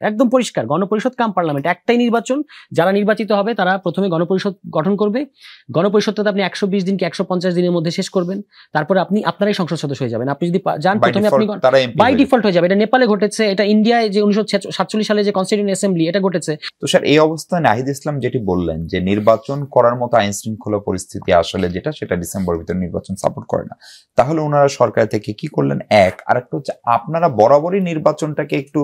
একদম পরিষ্কার, গণপরিষদ কাম পার্লামেন্ট, একটাই নির্বাচন। যারা নির্বাচিত হবে তারা প্রথমে গণপরিষদ গঠন করবে, গণপরিষদটাতে আপনি 120 দিন কি 150 দিনের মধ্যে শেষ করবেন, তারপরে আপনারাই সংসদ সদস্য হয়ে যাবেন। আপনি যদি যান প্রথমে আপনি বাই ডিফল্ট হয়ে যাবে। এটা নেপালে ঘটেছে, এটা ইন্ডিয়ায় যে 1947 সালে যে কনস্টিটিউয়েন্ট অ্যাসেম্বলি এটা ঘটেছে। তো স্যার এই অবস্থায় নাহিদ ইসলাম যেটি বললেন যে নির্বাচন করার মতো আইন শৃঙ্খলা পরিস্থিতি আসলে সেটা ডিসেম্বর ভিতরে নির্বাচন সাপোর্ট করে না, তাহলে ওনারা সরকার থেকে কি করলেন? আরেকটা হচ্ছে আপনারা বরাবরই নির্বাচনটাকে একটু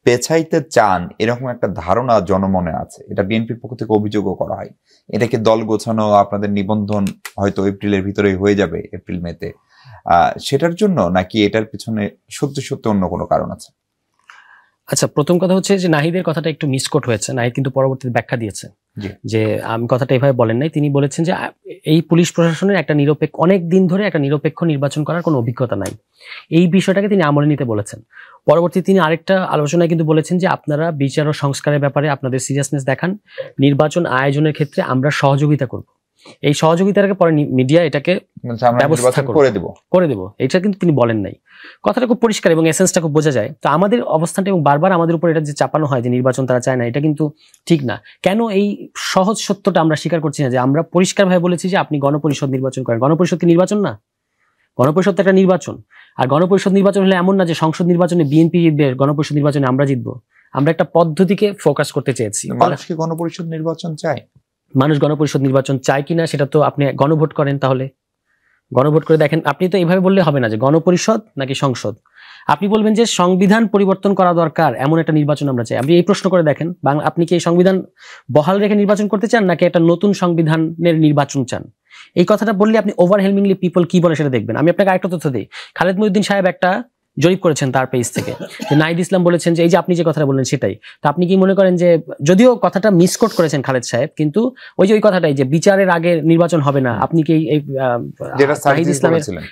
পেছাইতে চান এরকম একটা ধারণা জনমনে আছে, এটা বিএনপির পক্ষ থেকে অভিযোগও করা হয়। এটাকে দল গোছানো, আপনাদের নিবন্ধন হয়তো এপ্রিলের ভিতরেই হয়ে যাবে, এপ্রিল মেতে, সেটার জন্য নাকি এটার পিছনে সত্যি সত্যি অন্য কোনো কারণ আছে? আচ্ছা, প্রথম কথা হচ্ছে যে নাহিদের কথাটা একটু মিসকোট হয়েছে। নাহিদ কিন্তু পরবর্তীতে ব্যাখ্যা দিয়েছে যে আমি কথাটা এভাবে বলেন নাই। তিনি বলেছেন যে এই পুলিশ প্রশাসনের একটা অনেক দিন ধরে একটা নিরপেক্ষ নির্বাচন করার কোনো অভিজ্ঞতা নাই, এই বিষয়টাকে তিনি আমলে নিতে বলেছেন। পরবর্তীতে তিনি আরেকটা আলোচনায় কিন্তু বলেছেন যে আপনারা বিচার ও সংস্কারের ব্যাপারে আপনাদের সিরিয়াসনেস দেখান, নির্বাচন আয়োজনের ক্ষেত্রে আমরা সহযোগিতা করব। এই সহযোগিতাটাকে পরে মিডিয়া এটাকে ব্যবস্থা করে দেব, এটা কিন্তু তিনি বলেন নাই। কথাটা খুব পরিষ্কার এবং এসেন্সটা খুব বোঝা যায়। তো আমাদের অবস্থানটা এবং বারবার আমাদের উপর এটা যে চাপানো হয় যে নির্বাচন তারা চায় না, এটা কিন্তু ঠিক না। কেন এই সহজ সত্যটা আমরা স্বীকার করছি না যে আমরা পরিষ্কারভাবে বলেছি যে আপনি গণপরিষদ নির্বাচন করেন। গণপরিষদ কি নির্বাচন না? গণপরিষদ তো একটা নির্বাচন। আর গণপরিষদ নির্বাচন হলে এমন না যে সংসদ নির্বাচনে বিএনপি জিতবে, গণপরিষদ নির্বাচনে আমরা জিতবো। আমরা একটা পদ্ধতিকে ফোকাস করতে চেয়েছি। মানুষ কি গণপরিষদ নির্বাচন চায়? মানুষ গণপরিষদ নির্বাচন চায় কিনা সেটা তো আপনি গণভোট করেন, তাহলে গণভোট করে দেখেন। আপনি তো এইভাবে বললে হবে না যে গণপরিষদ নাকি সংসদ। আপনি বলবেন যে সংবিধান পরিবর্তন করা দরকার, এমন একটা নির্বাচন আমরা চাই। আপনি এই প্রশ্ন করে দেখেন, আপনি কি এই সংবিধান বহাল রেখে নির্বাচন করতে চান নাকি একটা নতুন সংবিধানের নির্বাচন চান? এই কথাটা বললে আপনি ওভারহেলমিংলি পিপল কি বলে সেটা দেখবেন। আমি আপনাকে আরেকটা তথ্য দিই। খালেদ মহিউদ্দিন সাহেব একটা জরিপ করেছেন তার পেজ থেকে, যে নাহিদ ইসলাম বলেছেন যে এই যে আপনি যে কথাটা বললেন সেটাই। তো আপনি কি মনে করেন যে, যদিও কথাটা মিসকোট করেছেন খালেদ সাহেব, কিন্তু ওই কথাটাই যে বিচারের আগে নির্বাচন হবে না, আপনি কি এই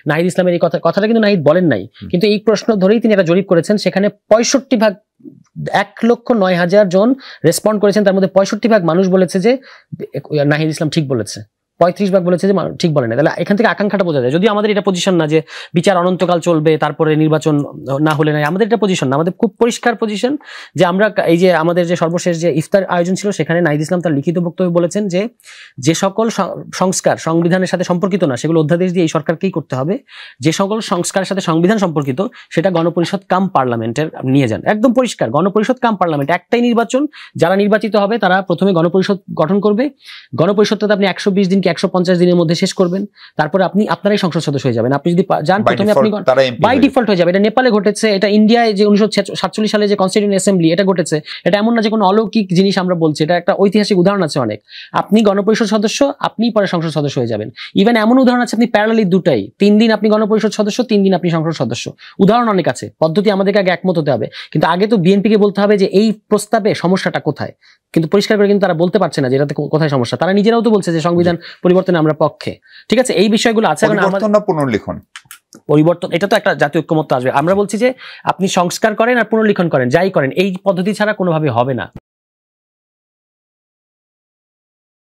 নাহিদ ইসলামের এই কথাটা কিন্তু নাহিদ বলেন নাই, কিন্তু এই প্রশ্ন ধরেই তিনি একটা জরিপ করেছেন। সেখানে 65% 1,09,000 জন রেসপন্ড করেছেন, তার মধ্যে 65% মানুষ বলেছে যে নাহিদ ইসলাম ঠিক বলেছে, 35% বলেছে যে ঠিক বলে না। তাহলে এখান থেকে আকাঙ্ক্ষাটা বোঝা যায়। যদিও আমাদের এটা পজিশন না যে বিচার অনন্তকাল চলবে তারপরে নির্বাচন না হলে নাই, আমাদের এটা পজিশন না। আমাদের খুব পরিষ্কার পজিশন যে আমরা এই যে আমাদের যে সর্বশেষ যে ইফতার আয়োজন ছিল সেখানে নাহিদ ইসলাম তার লিখিত বক্তব্যে বলেছেন যে সকল সংস্কার সংবিধানের সাথে সম্পর্কিত না সেগুলো অধ্যাদেশ দিয়ে এই সরকারকেই করতে হবে, যে সকল সংস্কারের সাথে সংবিধান সম্পর্কিত সেটা গণপরিষদ কাম পার্লামেন্টের নিয়ে যান। একদম পরিষ্কার, গণপরিষদ কাম পার্লামেন্ট, একটাই নির্বাচন। যারা নির্বাচিত হবে তারা প্রথমে গণপরিষদ গঠন করবে, গণপরিষদটাতে আপনি 120 দিন 150 দিনের মধ্যে শেষ করবেন, তারপরে আপনারাই সংসদ সদস্য হয়ে যাবেন। আপনি যদি যান প্রথমে আপনি বাই ডিফল্ট হয়ে যাবে। এটা নেপালে ঘটেছে, এটা ইন্ডিয়ায় যে 1947 সালে যে কনস্টিটিউয়েন্ট অ্যাসেম্বলি এটা ঘটেছে। এটা এমন না যে কোনো অলৌকিক জিনিস আমরা বলছি, এটা একটা ঐতিহাসিক উদাহরণ আছে অনেক। আপনি গণপরিষদ সদস্য, আপনি পরে সংসদ সদস্য হয়ে যাবেন। ইভেন এমন উদাহরণ আছে আপনি প্যারালালি দুটাই, 3 দিন আপনি গণপরিষদ সদস্য, 3 দিন আপনি সংসদ সদস্য। উদাহরণ অনেক আছে, পদ্ধতি আমাদেরকে আগে একমত হতে হবে। কিন্তু আগে তো বিএনপিকে বলতে হবে যে এই প্রস্তাবে সমস্যাটা কোথায়, কিন্তু পরিষ্কার করে কিন্তু তারা বলতে পারছে না যে এটাতে কোথায় সমস্যা। তারা নিজেরাও তো বলছে যে সংবিধান পরিবর্তনে আমরা পক্ষে। ঠিক আছে, এই বিষয়গুলো আছে। পরিবর্তন এটা তো একটা জাতীয় ঐক্যমত্য আসবে। আমরা বলছি যে আপনি সংস্কার করেন আর পুনর্লিখন করেন, যাই করেন, এই পদ্ধতি ছাড়া কোনোভাবে হবে না।